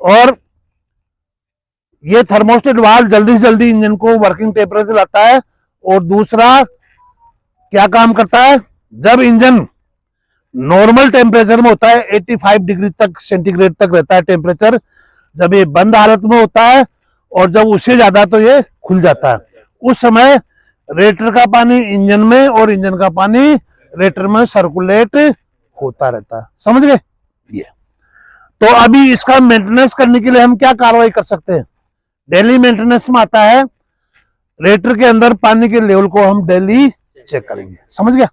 और ये thermostat valve जल्दी से जल्दी इंजन को वर्किंग टेम्परेचर लाता है। और दूसरा क्या काम करता है, जब इंजन नॉर्मल टेम्परेचर में होता है 85 डिग्री तक सेंटीग्रेड तक रहता है टेम्परेचर, जब ये बंद हालत में होता है और जब उससे ज्यादा तो ये खुल जाता है। उस समय रेटर का पानी इंजन में और इंजन का पानी रेटर में सर्कुलेट होता रहता है। समझ गए ये? तो अभी इसका मेंटेनेंस करने के लिए हम क्या कार्रवाई कर सकते हैं? डेली मेंटेनेंस में आता है रेटर के अंदर पानी के लेवल को हम डेली चेक करेंगे। समझ गया?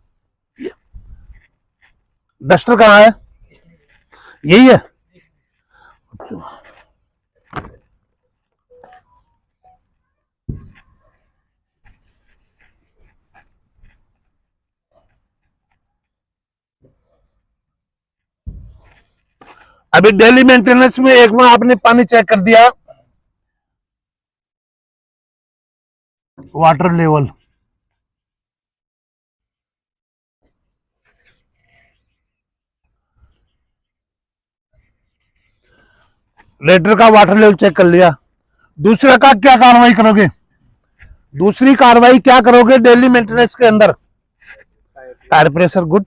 डस्टर कहाँ है? यही है। अभी डेली मेंटेनेंस में एक बार आपने पानी चेक कर दिया, वाटर लेवल, रेटर का वाटर लेवल चेक कर लिया। दूसरा का क्या कार्रवाई करोगे? दूसरी कार्रवाई क्या करोगे डेली मेंटेनेंस के अंदर? Tyre pressure, good.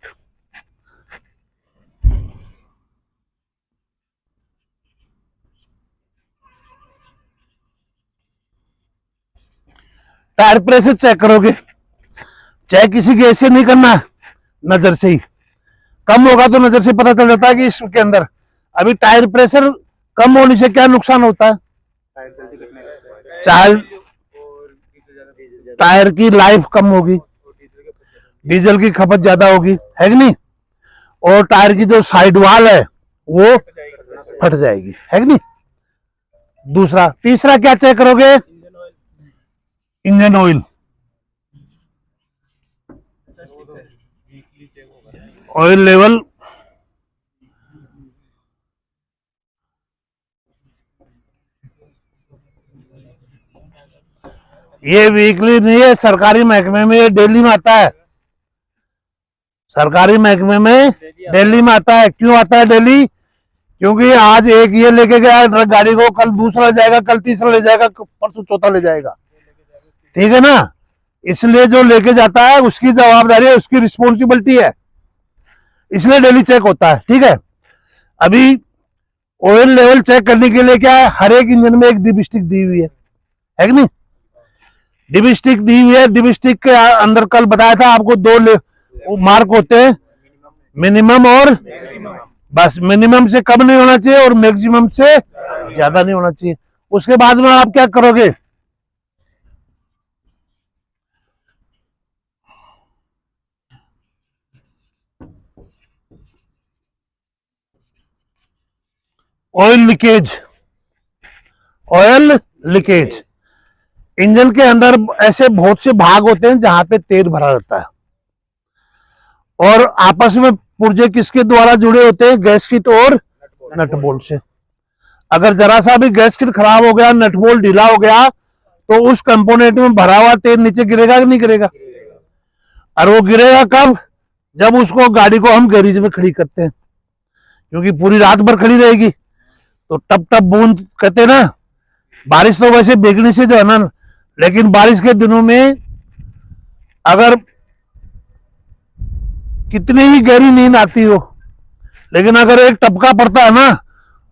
Tyre pressure check करोगे। चेक किसी के ऐसे नहीं करना, नजर से ही। कम होगा तो नजर से पता चल जाता है कि इसके अंदर। अभी टायर प्रेशर कम होने से क्या नुकसान होता है? टायर की लाइफ कम होगी, डीजल की खपत ज्यादा होगी, है कि नहीं? और टायर की जो साइड वाल है वो फट जाएगी, है कि नहीं? दूसरा, तीसरा क्या चेक करोगे? Engine oil, oil level. ये वीकली नहीं है, सरकारी महकमे में ये डेली में आता है। सरकारी महकमे में डेली में आता है। क्यों आता है डेली? क्योंकि आज एक ये लेके गया गाड़ी को, कल दूसरा ले जाएगा, कल तीसरा ले जाएगा, परसों चौथा ले जाएगा, ठीक है ना? इसलिए जो लेके जाता है उसकी जवाबदारी है, उसकी रिस्पॉन्सिबिलिटी है, इसलिए डेली चेक होता है, ठीक है? अभी ऑयल लेवल चेक करने के लिए क्या है, हर एक इंजन में एक डिबिस्टिक दी हुई है कि नहीं? डिबिस्टिक दी हुई है। डिबिस्टिक के अंदर कल बताया था आपको दो मार्क होते हैं, मिनिमम और बस। मिनिमम से कम नहीं होना चाहिए और मैक्सिमम से ज्यादा नहीं होना चाहिए। उसके बाद में आप क्या करोगे? Oil leakage, oil leakage. Engine के अंदर ऐसे बहुत से भाग होते हैं जहां पे तेल भरा रहता है और आपस में पुर्जे किसके द्वारा जुड़े होते हैं? गैस्किट और नट बोल्ट से। अगर जरा सा भी गैस्किट खराब हो गया, नट बोल्ट ढीला हो गया, तो उस कंपोनेंट में भरा हुआ तेल नीचे गिरेगा कि नहीं गिरेगा? और वो गिरेगा कब? जब उसको गाड़ी को हम गैरेज में खड़ी करते हैं, क्योंकि पूरी रात भर खड़ी रहेगी तो टप टप बूंद कहते हैं ना। बारिश तो वैसे भीगने से जो है ना, लेकिन बारिश के दिनों में अगर कितनी ही गहरी नींद आती हो, लेकिन अगर एक टपका पड़ता है ना,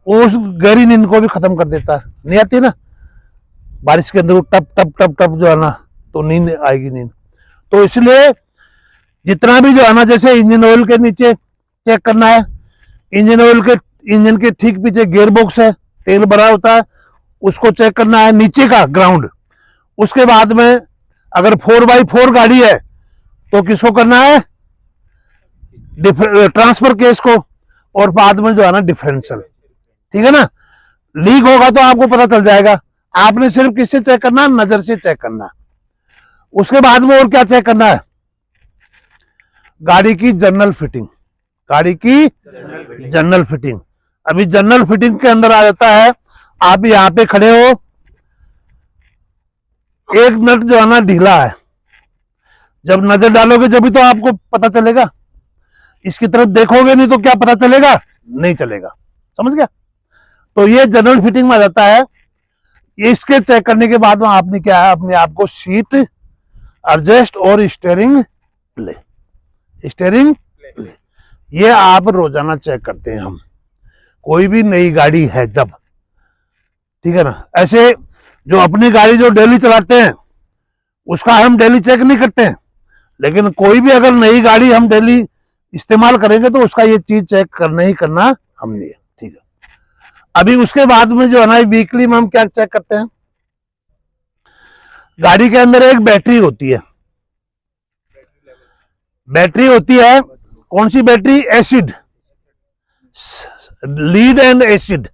वो उस गहरी नींद को भी खत्म कर देता है। नहीं आती ना बारिश के अंदर टप टप टप टप जो है ना, तो नींद आएगी नींद। तो इसलिए जितना भी जो है ना, जैसे इंजन ऑयल के नीचे चेक करना है, इंजन ऑयल के इंजन के ठीक पीछे गियर बॉक्स है, तेल भरा होता है, उसको चेक करना है, नीचे का ग्राउंड। उसके बाद में अगर 4x4 गाड़ी है तो किसको करना है? ट्रांसफर केस को, और बाद में जो है ना डिफरेंशियल, ठीक है ना? लीक होगा तो आपको पता चल जाएगा। आपने सिर्फ किससे चेक करना है? नजर से चेक करना है। उसके बाद में और क्या चेक करना है? गाड़ी की जनरल फिटिंग, गाड़ी की जनरल फिटिंग। अभी जनरल फिटिंग के अंदर आ जाता है, आप यहां पे खड़े हो, एक नट जो है ना ढीला है, जब नजर डालोगे जब भी तो आपको पता चलेगा। इसकी तरफ देखोगे नहीं तो क्या पता चलेगा? नहीं चलेगा। समझ गया? तो ये जनरल फिटिंग में आ जाता है। इसके चेक करने के बाद में आपने क्या है, अपने आप को सीट एडजस्ट और स्टीयरिंग प्ले ये आप रोजाना चेक करते हैं हम, कोई भी नई गाड़ी है जब, ठीक है ना। ऐसे जो अपनी गाड़ी जो डेली चलाते हैं उसका हम डेली चेक नहीं करते हैं, लेकिन कोई भी अगर नई गाड़ी हम डेली इस्तेमाल करेंगे तो उसका ये चीज चेक करना ही करना हमने, ठीक है। अभी उसके बाद में जो है ना, वीकली में हम क्या चेक करते हैं, गाड़ी के अंदर एक बैटरी होती है, कौन सी battery, acid, lead and acid.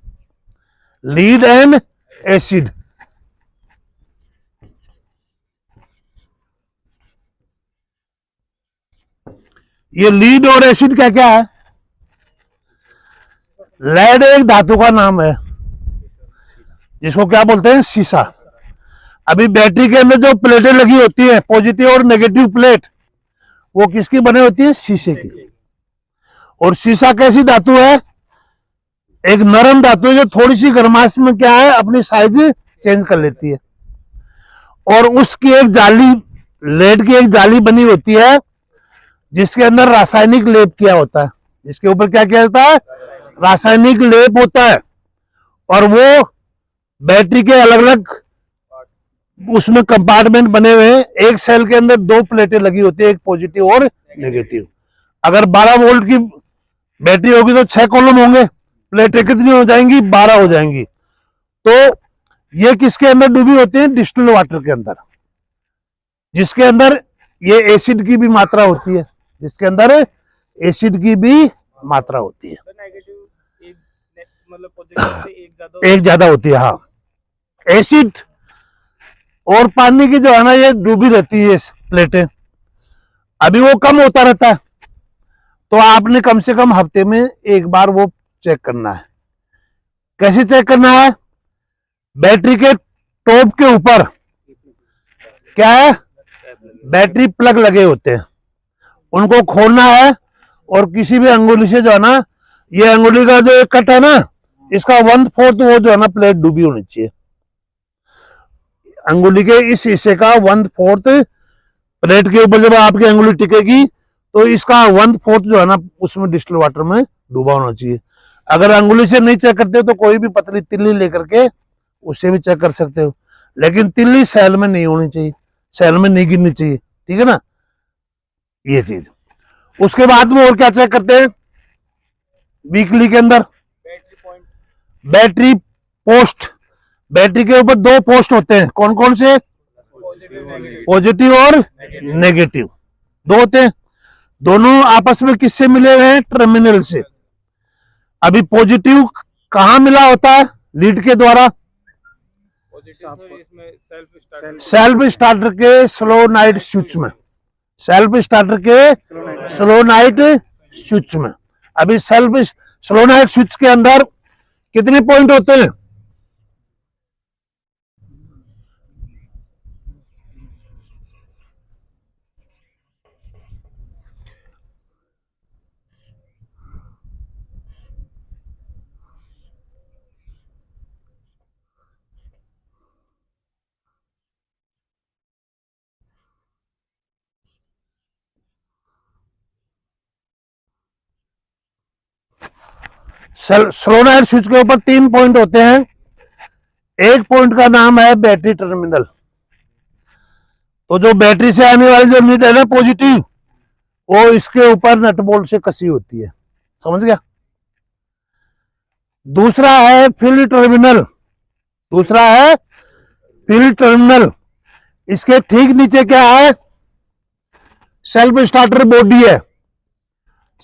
ये लीड और एसिड क्या क्या है, लेड एक धातु का नाम है जिसको क्या बोलते हैं, शीशा। अभी बैटरी के अंदर जो प्लेटें लगी होती है, पॉजिटिव और नेगेटिव प्लेट, वो किसकी बने होती है, शीशे की। और शीशा कैसी धातु है, एक नरम धातु है जो थोड़ी सी गर्माश में क्या है, अपनी साइज चेंज कर लेती है। और उसकी एक जाली, लेड की एक जाली बनी होती है जिसके अंदर रासायनिक लेप किया होता है, जिसके ऊपर क्या किया होता है, रासायनिक लेप होता है। और वो बैटरी के अलग अलग उसमें कंपार्टमेंट बने हुए हैं, एक सेल के अंदर दो प्लेटें लगी होती है, एक पॉजिटिव और नेगेटिव। अगर 12 वोल्ट की बैटरी होगी तो 6 कॉलम होंगे, प्लेटें कितनी हो जाएंगी, 12 हो जाएंगी। तो ये किसके अंदर डूबी होती है, डिस्टिल्ड वाटर के अंदर, जिसके अंदर ये एसिड की भी मात्रा होती है, जिसके अंदर एसिड की भी मात्रा होती है, एक ज्यादा होती है। हाँ, एसिड और पानी की जो है ना, ये डूबी रहती है प्लेटें। अभी वो कम होता रहता है, तो आपने कम से कम हफ्ते में एक बार वो चेक करना है। कैसे चेक करना है, बैटरी के टॉप के ऊपर क्या है, बैटरी प्लग लगे होते हैं, उनको खोलना है और किसी भी अंगुली से जो है ना, ये अंगुली का जो कट है ना, इसका 1/4 वो जो है ना प्लेट डूबी होनी चाहिए। अंगुली के इस हिस्से का 1/4 प्लेट के ऊपर जब आपकी अंगुली टिकेगी तो इसका 1/4 जो है ना उसमें डिस्टिल वाटर में डूबा होना चाहिए। अगर अंगुली से नहीं चेक करते हो तो कोई भी पतली तिल्ली लेकर के उससे भी चेक कर सकते हो, लेकिन तिल्ली सेल में नहीं होनी चाहिए, सेल में नहीं गिरनी चाहिए, ठीक है ना, ये चीज। उसके बाद में और क्या चेक करते हैं वीकली के अंदर, बैटरी पोस्ट। बैटरी के ऊपर 2 पोस्ट होते हैं, कौन कौन से, पॉजिटिव और नेगेटिव, 2 होते हैं। दोनों आपस में किससे मिले हुए हैं, टर्मिनल से। अभी पॉजिटिव कहां मिला होता है, लीड के द्वारा, सेल्फ स्टार्टर के स्लो नाइट स्विच में, सेल्फ स्टार्टर के स्लो नाइट स्विच में। अभी सेल्फ स्लो नाइट स्विच के अंदर कितने पॉइंट होते हैं, स्लो नाइट स्विच के ऊपर 3 पॉइंट होते हैं। एक पॉइंट का नाम है बैटरी टर्मिनल। तो जो बैटरी से आने वाली जो लीड है ना पॉजिटिव, वो इसके ऊपर नट बोल्ट से कसी होती है, समझ गया। दूसरा है फील्ड टर्मिनल, इसके ठीक नीचे क्या है, सेल्फ स्टार्टर बॉडी है,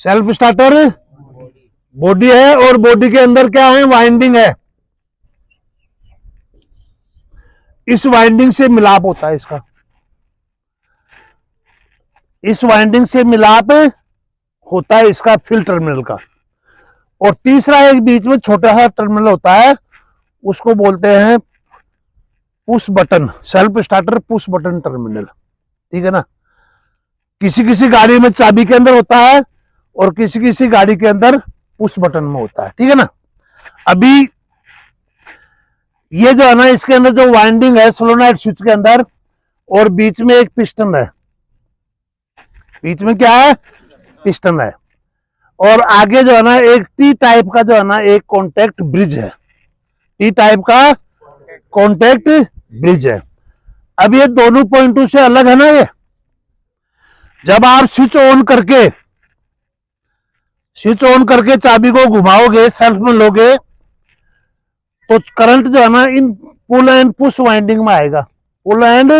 सेल्फ स्टार्टर बॉडी है, और बॉडी के अंदर क्या है, वाइंडिंग है। इस वाइंडिंग से मिलाप होता है इसका, इस वाइंडिंग से मिलाप होता है इसका फील्ड टर्मिनल का। और तीसरा एक बीच में छोटा सा टर्मिनल होता है, उसको बोलते हैं push button, self starter push button terminal, ठीक है ना। किसी किसी गाड़ी में चाबी के अंदर होता है और किसी किसी गाड़ी के अंदर पुश बटन में होता है, ठीक है ना। अभी ये जो है ना, इसके अंदर जो वाइंडिंग है सोलोनॉइड स्विच के अंदर, और बीच में एक पिस्टन है, बीच में क्या है, पिस्टन है। और आगे जो है ना एक टी टाइप का जो है ना एक कॉन्टेक्ट ब्रिज है, टी टाइप का कॉन्टेक्ट ब्रिज है। अब ये दोनों पॉइंटों से अलग है ना ये। जब आप स्विच ऑन करके चाबी को घुमाओगे, सेल्फ में लोगे, तो करंट जो है ना इन पुल एंड पुश वाइंडिंग में आएगा, पुल एंड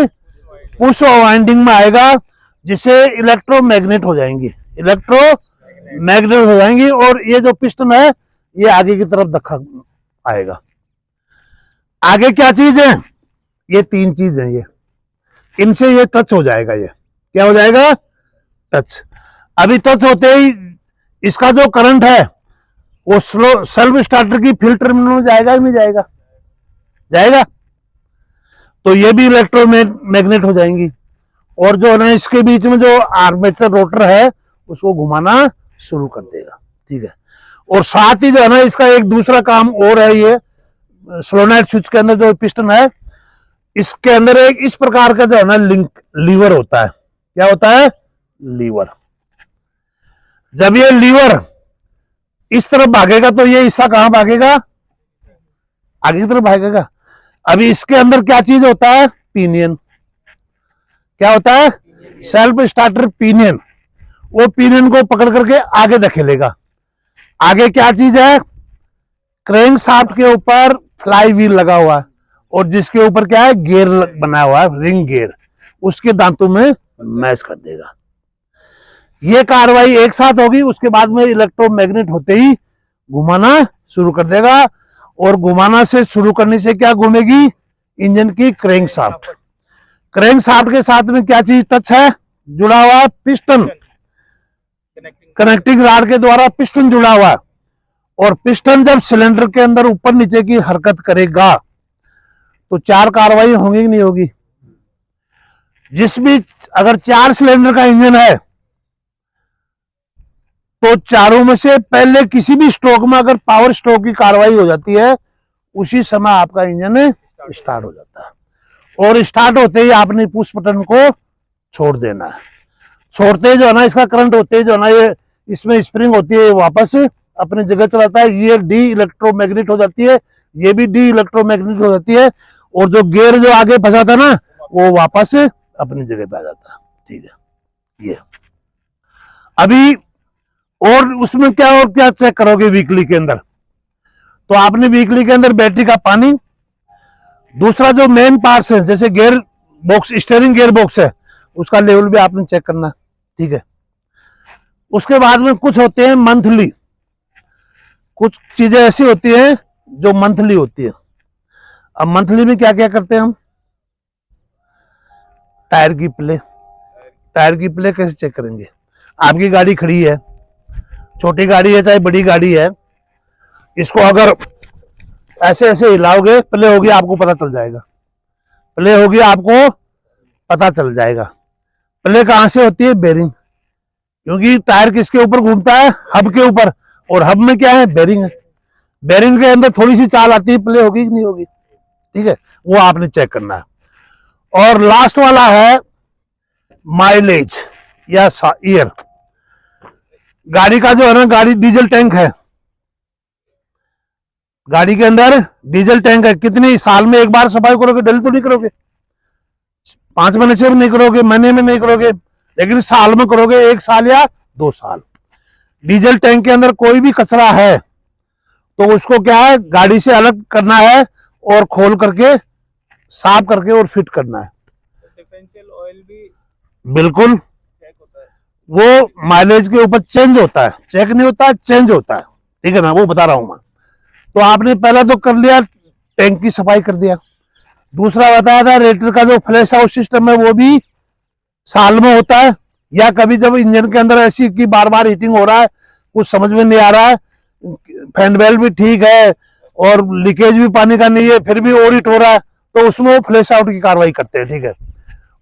पुश वाइंडिंग में आएगा, जिसे इलेक्ट्रोमैग्नेट हो जाएंगी, इलेक्ट्रोमैग्नेट हो जाएंगी। और ये जो पिस्टन है ये आगे की तरफ धक्का आएगा। आगे क्या चीज है, ये तीन चीज है, ये इनसे ये टच हो जाएगा, ये क्या हो जाएगा, टच। अभी टच होते ही इसका जो करंट है वो स्लो सेल्फ स्टार्टर की फील्ड टर्मिनल में जाएगा, नहीं जाएगा, जाएगा। तो ये भी इलेक्ट्रोमैग्नेट हो जाएंगी। और जो है ना इसके बीच में जो आर्मेचर रोटर है उसको घुमाना शुरू कर देगा, ठीक है। और साथ ही जो है ना इसका एक दूसरा काम और है, ये सोलोनॉइड स्विच के अंदर जो पिस्टन है, इसके अंदर एक इस प्रकार का जो है ना लीवर होता है। क्या होता है, लीवर। जब ये लीवर इस तरफ भागेगा तो ये हिस्सा कहां भागेगा, आगे की तरफ भागेगा। अभी इसके अंदर क्या चीज होता है, पिनियन। क्या होता है, सेल्फ स्टार्टर पिनियन। वो पिनियन को पकड़ करके आगे धकेलेगा। आगे क्या चीज है, क्रैंक शाफ्ट के ऊपर फ्लाई व्हील लगा हुआ है, और जिसके ऊपर क्या है, गियर बना हुआ है, रिंग गियर, उसके दांतों में मैच कर देगा। ये कार्रवाई एक साथ होगी। उसके बाद में इलेक्ट्रोमैग्नेट होते ही घुमाना शुरू कर देगा। और घुमाना से शुरू करने से क्या घूमेगी, इंजन की क्रैंक शाफ्ट। क्रैंक शाफ्ट के साथ में क्या चीज टच है, जुड़ा हुआ, पिस्टन, कनेक्टिंग रॉड के द्वारा पिस्टन जुड़ा हुआ। और पिस्टन जब सिलेंडर के अंदर ऊपर नीचे की हरकत करेगा तो चार कार्रवाई होंगी कि नहीं होगी। जिस भी, अगर 4 सिलेंडर का इंजन है तो चारों में से पहले किसी भी स्ट्रोक में अगर पावर स्ट्रोक की कार्रवाई हो जाती है, उसी समय आपका इंजन स्टार्ट हो जाता है। और स्टार्ट होते ही आपने पुश बटन को छोड़ देना है। छोड़ते ही जो है ना इसका करंट होते ही जो है ना ये इसमें स्प्रिंग होती है, वापस अपनी जगह चलाता है। ये डी इलेक्ट्रोमैग्नेट हो जाती है, ये भी डी इलेक्ट्रोमैग्नेट हो जाती है। और जो गियर जो आगे फंसा था ना वो वापस अपनी जगह पे आ जाता है, ठीक है। ये अभी और उसमें क्या और क्या चेक करोगे वीकली के अंदर, तो आपने वीकली के अंदर बैटरी का पानी, दूसरा जो मेन पार्ट्स है जैसे gear box, steering gear box है, उसका लेवल भी आपने चेक करना, ठीक है। उसके बाद में कुछ होते हैं मंथली, कुछ चीजें ऐसी होती हैं जो मंथली होती है। अब मंथली में क्या क्या करते हैं हम, टायर की प्ले, टायर की प्ले कैसे चेक करेंगे। आपकी गाड़ी खड़ी है, छोटी गाड़ी है चाहे बड़ी गाड़ी है, इसको अगर ऐसे ऐसे हिलाओगे, प्ले होगी, आपको पता चल जाएगा, प्ले होगी, आपको पता चल जाएगा। प्ले कहां से होती है, बेरिंग, क्योंकि टायर किसके ऊपर घूमता है, हब के ऊपर, और हब में क्या है, बेरिंग है। बेरिंग के अंदर थोड़ी सी चाल आती है, प्ले होगी कि नहीं होगी, ठीक है, वो आपने चेक करना है। और लास्ट वाला है माइलेज या ईयर। गाड़ी का जो है ना, गाड़ी डीजल टैंक है, गाड़ी के अंदर डीजल टैंक है, कितनी साल में एक बार सफाई करोगे, डेली तो नहीं करोगे, 5 महीने से भी नहीं करोगे, महीने में नहीं करोगे, लेकिन साल में करोगे, 1 साल या 2 साल। डीजल टैंक के अंदर कोई भी कचरा है तो उसको क्या है, गाड़ी से अलग करना है और खोल करके साफ करके और फिट करना है। डिफरेंशियल ऑयल भी बिल्कुल, चेक होता है, वो माइलेज के ऊपर चेंज होता है, चेक नहीं होता है, चेंज होता है, ठीक है ना, वो बता रहा हूं मैं। तो आपने पहला तो कर लिया, टैंक की सफाई कर दिया। दूसरा बताया था रेडिएटर का जो फ्लैश आउट सिस्टम है वो भी साल में होता है, या कभी जब इंजन के अंदर ऐसी कि बार बार हीटिंग हो रहा है, कुछ समझ में नहीं आ रहा है, फैन बेल भी ठीक है और लीकेज भी पानी का नहीं है, फिर भी ओवर हीट हो रहा है, तो उसमें वो फ्लैश आउट की कार्रवाई करते हैं, ठीक है।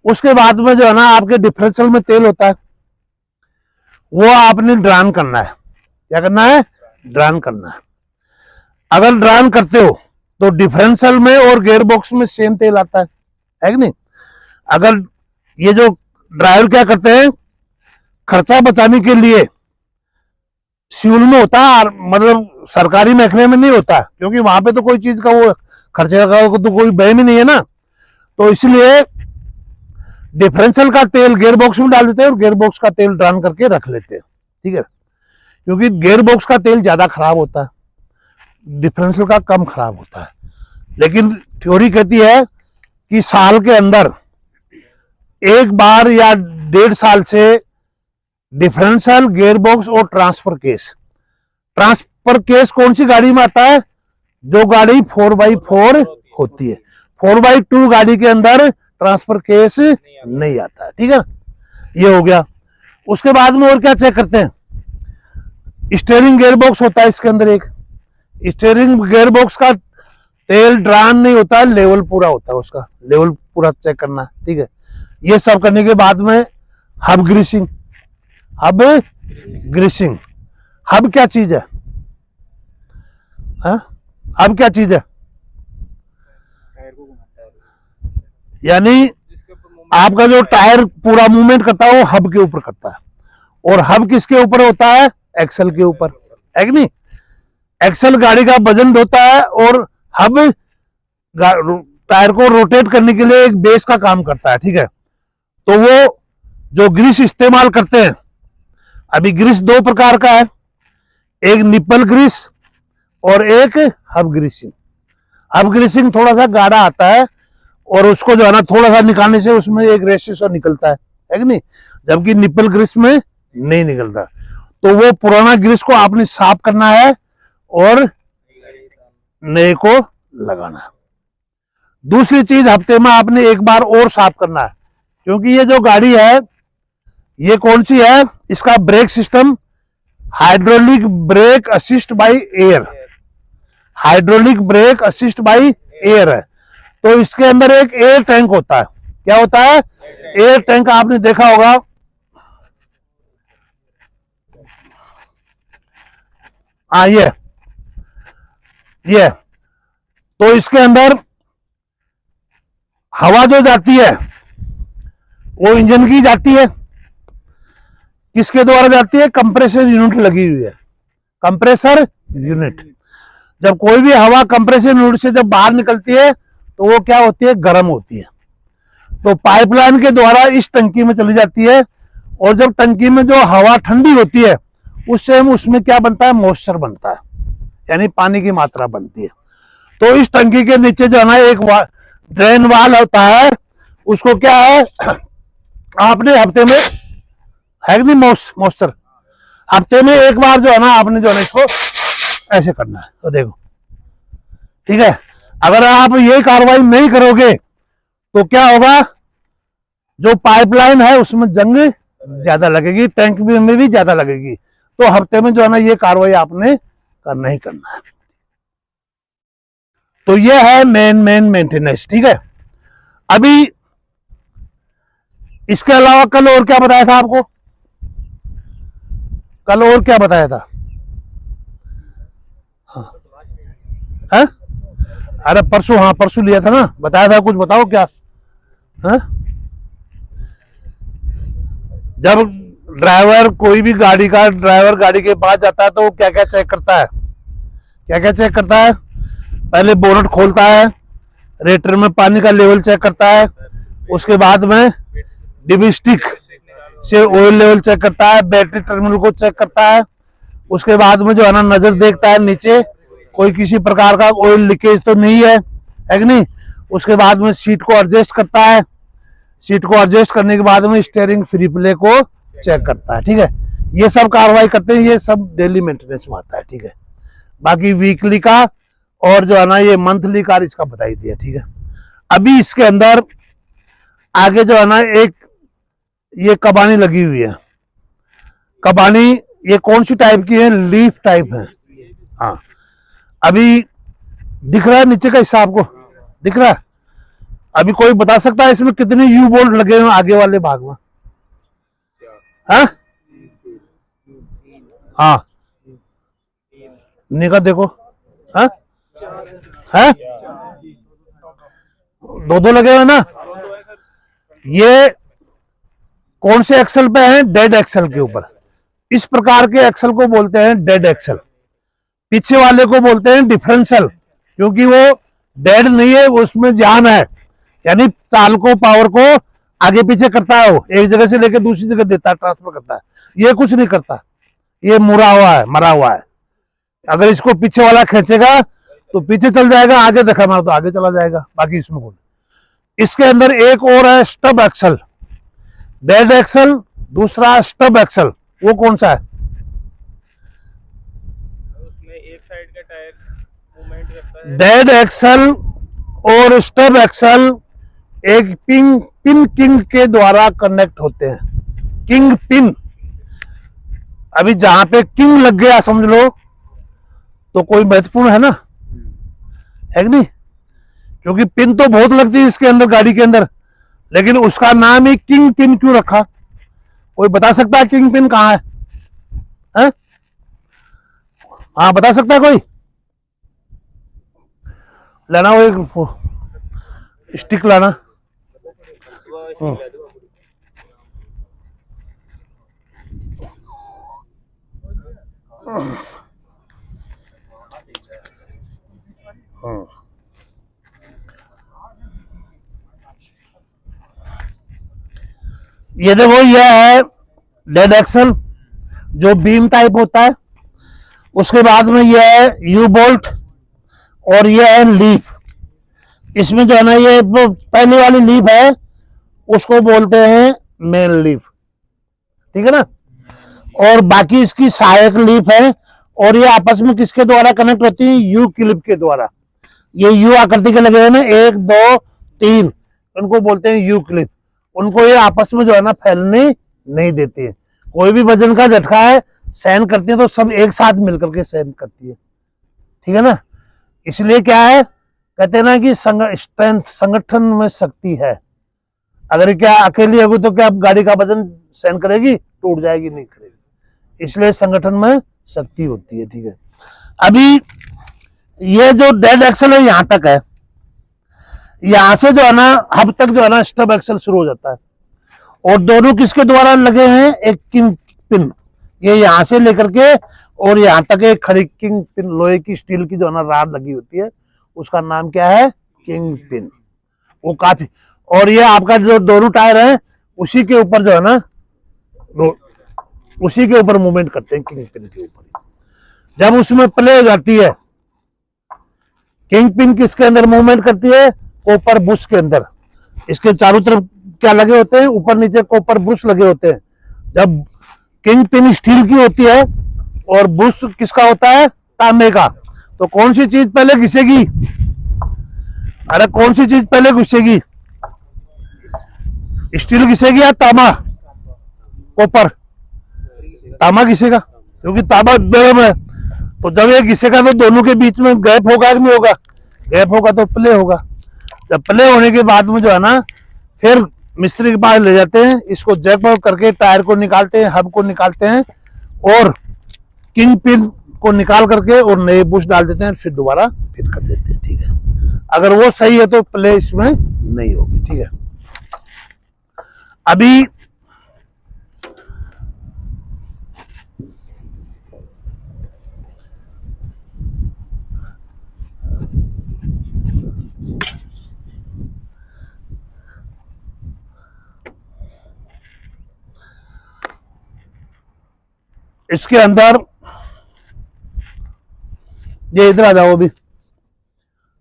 उसके बाद में जो है ना आपके डिफरेंशियल में तेल होता है, वो आपने ड्रान करना है। क्या करना है, ड्रान करना है। अगर ड्रान करते हो तो डिफरेंशियल में और गियर बॉक्स में सेम तेल आता है कि नहीं। अगर ये जो ड्राइवर क्या करते हैं, खर्चा बचाने के लिए फ्यूल में होता है, मतलब सरकारी महकमे में नहीं होता, क्योंकि वहां पे तो कोई चीज का वो खर्चे का तो कोई बहन ही नहीं है ना। तो इसलिए डिफरेंशियल का तेल गियर बॉक्स में डाल देते हैं और गियर बॉक्स का तेल ड्रान करके रख लेते हैं, ठीक है। क्योंकि गियर बॉक्स का तेल ज्यादा खराब होता है, डिफरेंशियल का कम खराब होता है। लेकिन थ्योरी कहती है कि साल के अंदर एक बार या 1.5 साल से डिफरेंशियल, गियर बॉक्स और ट्रांसफर केस कौन सी गाड़ी में आता है, जो गाड़ी 4x4 होती है। 4x2 गाड़ी के अंदर ट्रांसफर केस नहीं आता है, ठीक है। ये हो गया। उसके बाद में और क्या चेक करते हैं, स्टीयरिंग गियर बॉक्स होता है इसके अंदर एक। स्टीयरिंग गियर बॉक्स का तेल ड्रान नहीं होता है, लेवल पूरा होता है, उसका लेवल पूरा चेक करना है, ठीक है। ये सब करने के बाद में hub greasing. Hub greasing, hub क्या चीज है, हाँ? हब क्या चीज है, टायर को घुमाता है, यानी जिसके ऊपर movement आपका जो टायर पूरा मूवमेंट करता है वो हब के ऊपर करता है। और हब किसके ऊपर होता है, एक्सल के ऊपर, है कि नहीं। एक्सल गाड़ी का वजन ढोता है और हब टायर को रोटेट करने के लिए एक बेस का काम करता है, ठीक है। तो वो जो ग्रीस इस्तेमाल करते हैं, अभी ग्रीस 2 प्रकार का है, एक निप्पल ग्रीस और एक हब ग्रीसिंग। हब ग्रीसिंग थोड़ा सा गाढ़ा आता है और उसको जो है ना थोड़ा सा निकालने से उसमें एक रेशे सा निकलता है कि नहीं, जबकि निप्पल ग्रीस में नहीं निकलता। तो वो पुराना ग्रीस को आपने साफ करना है और नए को लगाना है। दूसरी चीज, हफ्ते में आपने एक बार और साफ करना है, क्योंकि ये जो गाड़ी है ये कौन सी है, इसका brake system hydraulic brake assist by air, hydraulic brake assist by air है। तो इसके अंदर एक एयर टैंक होता है। क्या होता है, एयर टैंक आपने देखा होगा, हाँ ये तो इसके अंदर हवा जो जाती है वो इंजन की जाती है, किसके द्वारा जाती है, कंप्रेसर यूनिट लगी हुई है, कंप्रेसर यूनिट। जब कोई भी हवा कंप्रेसर यूनिट से जब बाहर निकलती है तो वो क्या होती है, गर्म होती है। तो पाइपलाइन के द्वारा इस टंकी में चली जाती है और जब टंकी में जो हवा ठंडी होती है उससे उसमें क्या बनता है, मॉइस्चर बनता है, यानी पानी की मात्रा बनती है। तो इस टंकी के नीचे जो है ना एक ड्रेन वाल होता है, उसको क्या है आपने हफ्ते में, है कि नहीं, मॉइस्चर हफ्ते में एक बार जो है ना आपने जो है ना इसको ऐसे करना है। तो देखो, ठीक है। अगर आप ये कार्रवाई नहीं करोगे तो क्या होगा, जो पाइपलाइन है उसमें जंग ज्यादा लगेगी, टैंक में भी ज्यादा लगेगी। तो हफ्ते में जो है ना ये कार्रवाई आपने करना ही करना है। तो ये है मेन मेंटेनेंस, ठीक है। अभी इसके अलावा कल और क्या बताया था आपको, कल और क्या बताया था, हाँ है? अरे परसों, हाँ परसों लिया था ना, बताया था कुछ, बताओ क्या है? जब ड्राइवर कोई भी गाड़ी का ड्राइवर गाड़ी के पास जाता है तो वो क्या क्या चेक करता है, क्या क्या चेक करता है, पहले बोनट खोलता है, रेटर में पानी का लेवल चेक करता है, उसके बाद में डिबिस्टिक से ऑयल लेवल चेक करता है, बैटरी टर्मिनल को चेक करता है, उसके बाद में जो है ना नजर देखता है नीचे कोई किसी प्रकार का ऑयल लीकेज तो नहीं है कि नहीं। उसके बाद में सीट को एडजस्ट करता है, सीट को एडजस्ट करने के बाद में स्टीयरिंग फ्री प्ले को चेक करता है, ठीक है। ये सब कार्रवाई करते हैं, ये सब डेली मेंटेनेंस में आता है, ठीक है। बाकी वीकली का और जो है ना ये मंथली का इसका बताई दिया, ठीक है। अभी इसके अंदर आगे जो है ना एक ये कबानी लगी हुई है, कबानी ये कौन सी टाइप की है, लीफ टाइप है, हाँ। अभी दिख रहा है नीचे का हिस्सा आपको, दिख रहा है। अभी कोई बता सकता है इसमें कितने यू बोल्ट लगे हुए आगे वाले भाग में, हाँ हाँ, निकाह देखो, हाँ है, दो दो लगे हुए ना। ये कौन से एक्सल पे है? डेड एक्सल के ऊपर। इस प्रकार के एक्सल को बोलते हैं डेड एक्सल। पीछे वाले को बोलते हैं डिफरेंशियल, क्योंकि वो डेड नहीं है, उसमें जान है, यानी चाल को, पावर को आगे पीछे करता है, वो एक जगह से लेकर दूसरी जगह देता है, ट्रांसफर करता है। ये कुछ नहीं करता, ये मुड़ा हुआ है, मरा हुआ है। अगर इसको पीछे वाला खींचेगा तो पीछे चल जाएगा, आगे देखा मार तो आगे चला जाएगा, बाकी इसमें कौन। इसके अंदर एक और है स्टब एक्सल, डेड एक्सल, दूसरा स्टब एक्सल। वो कौन सा है? उसमें एक साइड का टायर मूवमेंट करता है। डेड एक्सल और स्टब एक्सल एक पिन किंग के द्वारा कनेक्ट होते हैं। किंग पिन, अभी जहां पे किंग लग गया समझ लो तो कोई महत्वपूर्ण है ना, है कि नहीं? क्योंकि पिन तो बहुत लगती है इसके अंदर, गाड़ी के अंदर, लेकिन उसका नाम ही किंग पिन क्यों रखा? कोई बता सकता है किंग पिन कहां है? हाँ, बता सकता है कोई? लाना वो एक स्टिक लाना। ये देखो, ये है डेड एक्सल जो बीम टाइप होता है। उसके बाद में ये है यू बोल्ट और ये है लीफ। इसमें जो है ना, ये पहली वाली लीफ है उसको बोलते हैं मेन लीफ, ठीक है ना। और बाकी इसकी सहायक लीफ है, और ये आपस में किसके द्वारा कनेक्ट होती है? यू क्लिप के द्वारा। ये यू आकृति के लगे हुए ना, 1 2 3, उनको बोलते हैं यू क्लिप। उनको ये आपस में जो है ना फैलने नहीं देती है। कोई भी वजन का झटका है सहन करती है तो सब एक साथ मिलकर के सहन करती है, ठीक है ना। इसलिए क्या है, कहते हैं ना कि स्ट्रेंथ, संगठन में शक्ति है। अगर क्या अकेली होगी तो क्या गाड़ी का वजन सहन करेगी? टूट जाएगी, नहीं करेगी। इसलिए संगठन में शक्ति होती है, ठीक है। अभी ये जो डेड एक्सल है यहां तक है, यहां से जो है ना हब तक जो है ना स्टब एक्सल शुरू हो जाता है। और दोनों किसके द्वारा लगे हैं? एक किंग पिन, ये यहां से लेकर के और यहां तक एक खड़ी किंग पिन, लोहे की, स्टील की जो है ना राड लगी होती है, उसका नाम क्या है? King pin. वो काफी, और ये आपका जो दोनों टायर है उसी के ऊपर जो है ना, उसी के ऊपर मूवमेंट करते हैं, किंग पिन के ऊपर। जब उसमें प्ले हो जाती है, किंग पिन किसके अंदर मूवमेंट करती है? कॉपर बुश के अंदर। इसके चारों तरफ क्या लगे होते हैं? ऊपर नीचे कॉपर बुश लगे होते हैं। जब किंग पिन स्टील की होती है और बुश किसका होता है? तांबे का। तो कौन सी चीज पहले घिसेगी? अरे कौन सी चीज पहले घुसेगी? स्टील घिसेगी या तांबा? कॉपर। तांबा घिसेगा, क्योंकि तांबा गर्म है। तो जब ये घिसेगा तो दोनों के बीच में गैप होगा कि नहीं होगा? गैप होगा तो प्ले होगा। जब प्ले होने के बाद में जो है ना, फिर मिस्त्री के पास ले जाते हैं, इसको जैक आउट करके टायर को निकालते हैं, हब को निकालते हैं, और किंग पिन को निकाल करके और नए बुश डाल देते हैं, फिर दोबारा फिट कर देते हैं, ठीक है। अगर वो सही है तो प्ले इसमें नहीं होगी, ठीक है। अभी इसके अंदर, ये इधर आ जाओ, अभी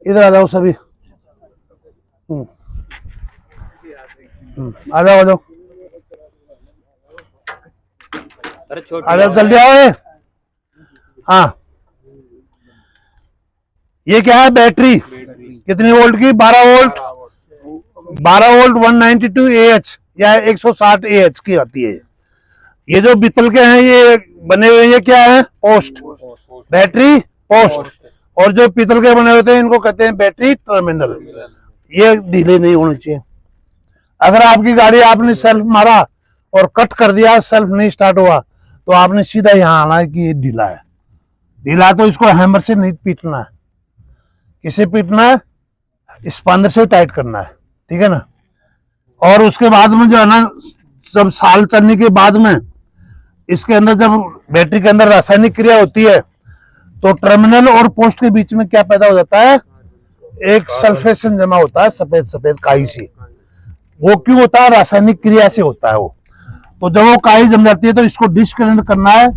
इधर आ जाओ सभी। आ जाओ, आ जाओ, आ जाओ, जल्दी आओ। हाँ, ये क्या है? बैटरी। कितनी वोल्ट की? 12 वोल्ट। 12 वोल्ट 192 AH या 160 AH की आती है। ये जो बीतल के हैं ये बने हुए, ये क्या है? Post, battery post. और जो पीतल के बने होते हैं इनको कहते हैं बैटरी टर्मिनल। ये ढीले नहीं होने चाहिए। अगर आपकी गाड़ी, आपने सेल्फ मारा और कट कर दिया, सेल्फ नहीं स्टार्ट हुआ, तो आपने सीधा यहाँ आना है कि ये ढीला है। ढीला तो इसको हैमर से नहीं पीटना है, किसे पीटना है, स्पंदर से टाइट करना है, ठीक है ना। और उसके बाद में जो है ना, जब साल चलने के बाद में इसके अंदर जब बैटरी के अंदर रासायनिक क्रिया होती है तो टर्मिनल और पोस्ट के बीच में क्या पैदा हो जाता है, एक सल्फेशन जमा होता है, सफेद सफेद काई सी। वो क्यों होता है, रासायनिक क्रिया से होता है वो। तो जब वो काई जम जाती है तो इसको डिस्कनेक्ट करना है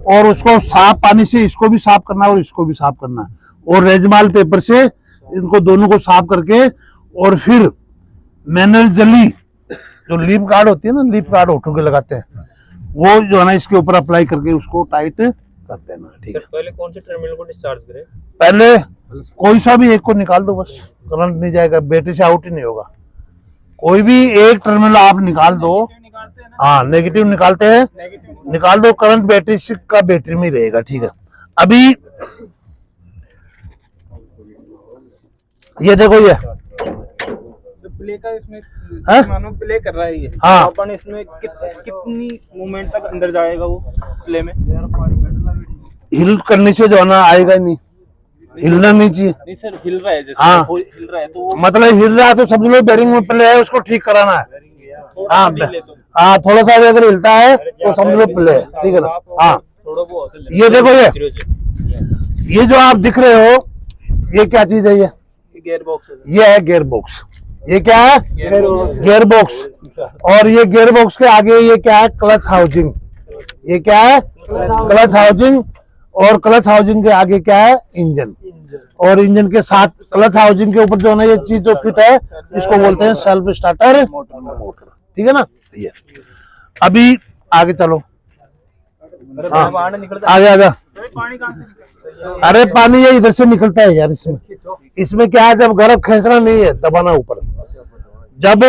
और उसको साफ पानी से इसको भी साफ करना है और इसको भी साफ करना है, और रेजमाल पेपर से इनको दोनों को साफ करके, और फिर मैनुअली जो लीप गार्ड होती है ना, लीप गार्ड होठों के लगाते हैं, वो जो है ना इसके ऊपर अप्लाई करके उसको टाइट कर देना, ठीक है। पहले कौन से टर्मिनल को डिस्चार्ज करें? पहले कोई सा भी एक को निकाल दो, बस करंट नहीं जाएगा, बैटरी से आउट ही नहीं होगा। कोई भी एक टर्मिनल आप निकाल दो, हाँ नेगेटिव निकालते हैं, निकाल दो, करंट बैटरी का बैटरी में ही रहेगा, ठीक है। अभी ये देखो, ये प्ले का इसमें हाँ? मानो प्ले कर रहा है ये, हाँ। तो अपन इसमें कितनी मूवमेंट तक अंदर जाएगा वो प्ले में? हिल करने से जो है ना आएगा ही नहीं, हिलना नहीं चाहिए। नहीं सर, हिल रहा है जैसे, हाँ। हिल रहा है तो वो मतलब हिल रहा है तो समझ लो बेरिंग में प्ले है, उसको ठीक कराना है। थोड़ा हाँ, सा ढील ले तो। हाँ, थोड़ा सा भी अगर हिलता है तो समझ लो प्ले है, ठीक है ना। हाँ, थोड़ा वो ये देखो, ये जो आप दिख रहे हो, ये क्या चीज है, ये गियर बॉक्स है। ये है गियर बॉक्स। ये क्या है, गियर बॉक्स। और ये गियर बॉक्स के आगे ये क्या है, क्लच हाउसिंग। ये क्या है, क्लच हाउसिंग। और क्लच हाउसिंग के आगे क्या है, इंजन। और इंजन के साथ क्लच हाउसिंग के ऊपर जो है ना ये चीज जो फिट है, इसको बोलते हैं सेल्फ स्टार्टर मोटर, ठीक है ना। ये अभी आगे चलो, हाँ आगे आगे। पानी कहाँ से निकलता है? अरे पानी ये इधर से निकलता है यार, इसमें क्या है, जब गर्म खींचना नहीं है, दबाना ऊपर। जब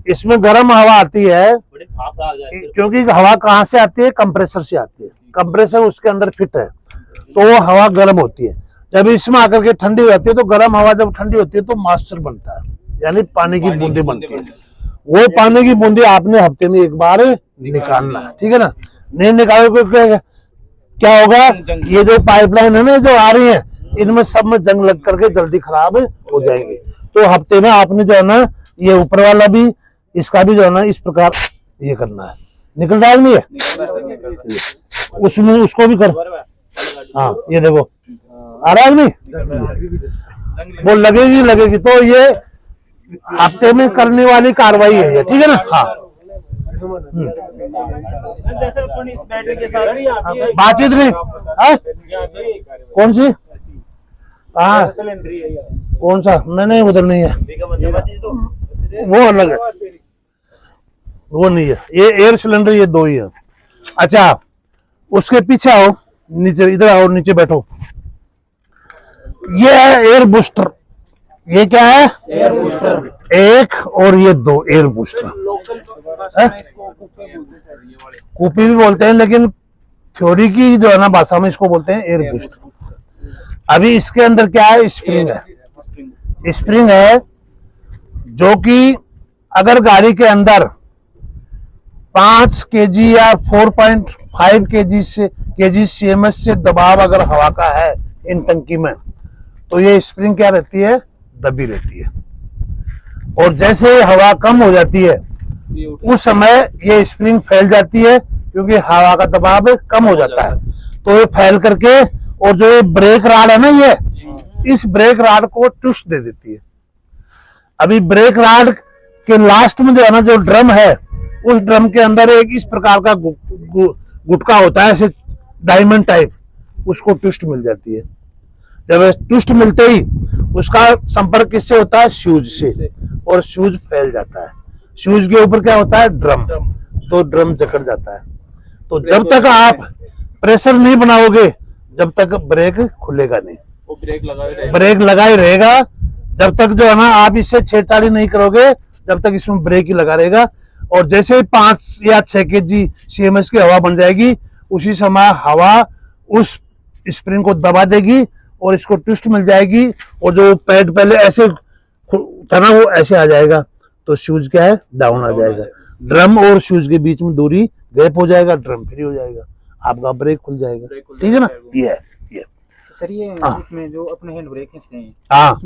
इसमें गर्म हवा आती है, क्योंकि हवा कहाँ से आती है, कंप्रेसर से आती है, कंप्रेसर उसके अंदर फिट है, तो वो हवा गर्म होती है। जब इसमें आकर के ठंडी हो जाती है, तो गर्म हवा जब ठंडी होती है तो मॉइस्चर बनता है, यानी पानी की बूंदे बनती है। वो पानी की बूंदे आपने हफ्ते में एक बार निकालना है, ठीक है ना। नहीं निकालोगे क्या होगा, ये जो पाइपलाइन है ना जो आ रही है, इनमें सब में जंग लग करके जल्दी खराब हो जाएंगे। तो हफ्ते में आपने जो है ना, ये ऊपर वाला भी, इसका भी जो है ना इस प्रकार ये करना है। निकल रहा है नहीं है, उसमें उसको भी कर। हाँ ये देखो आ रहा है नहीं, वो लगेगी। तो ये हफ्ते में करने वाली कार्रवाई है ये, ठीक है ना। हाँ जैसे अपन इस बैटरी के साथ बातचीत नहीं, कौन सी, हाँ कौन सा, नहीं उधर नहीं है, वो अलग है, वो नहीं है। ये एयर सिलेंडर, ये दो ही है। अच्छा उसके पीछे आओ, नीचे इधर आओ, नीचे बैठो। ये है एयर बूस्टर। ये क्या है, एयर बूस्टर एक, और ये दो एयर बूस्टर। कूपी भी बोलते हैं, लेकिन थ्योरी की जो है ना भाषा में इसको बोलते हैं एयर बूस्टर। अभी इसके अंदर क्या है, स्प्रिंग है। स्प्रिंग है जो कि अगर गाड़ी के अंदर 5 केजी या 4.5 केजी सीएमएस से दबाव अगर हवा का है इन टंकी में, तो ये स्प्रिंग क्या रहती है, दबी रहती है। और जैसे हवा कम हो जाती है उस समय ये स्प्रिंग फैल जाती है, क्योंकि हवा का दबाव कम हो जाता है। तो ये फैल करके, और जो ये ब्रेक राड है ना, ये इस ब्रेक राड को ट्विस्ट दे देती है। अभी ब्रेक राड के लास्ट में जो है ना, जो ड्रम है, उस ड्रम के अंदर एक इस प्रकार का गुटका होता है, ऐसे डायमंड टाइप, उसको ट्विस्ट मिल जाती है। जब ट्विस्ट मिलते ही उसका संपर्क किससे होता है, शूज से, और शूज फैल जाता है। शूज के ऊपर क्या होता है, ड्रम, तो ड्रम जकड़ जाता है। तो जब तक आप प्रेशर नहीं बनाओगे, जब तक ब्रेक खुलेगा नहीं, वो ब्रेक लगा ही रहेगा। जब तक जो है ना आप इससे छेड़छाड़ी नहीं करोगे, जब तक इसमें ब्रेक ही लगा रहेगा। और जैसे 5 या 6 केजी सीएमएस की हवा बन जाएगी, उसी समय हवा उस स्प्रिंग को दबा देगी और इसको ट्विस्ट मिल जाएगी, और जो पैड पहले ऐसे था ना, वो ऐसे आ जाएगा। तो शूज क्या है, डाउन आ जाएगा। ड्रम और शूज के बीच में दूरी गैप हो जाएगा, ड्रम फ्री हो जाएगा, आपका ब्रेक खुल जाएगा, ठीक है ना। ये सर ये हाँ। इसमें जो अपने हैंड ब्रेक खींचते हैं हाँ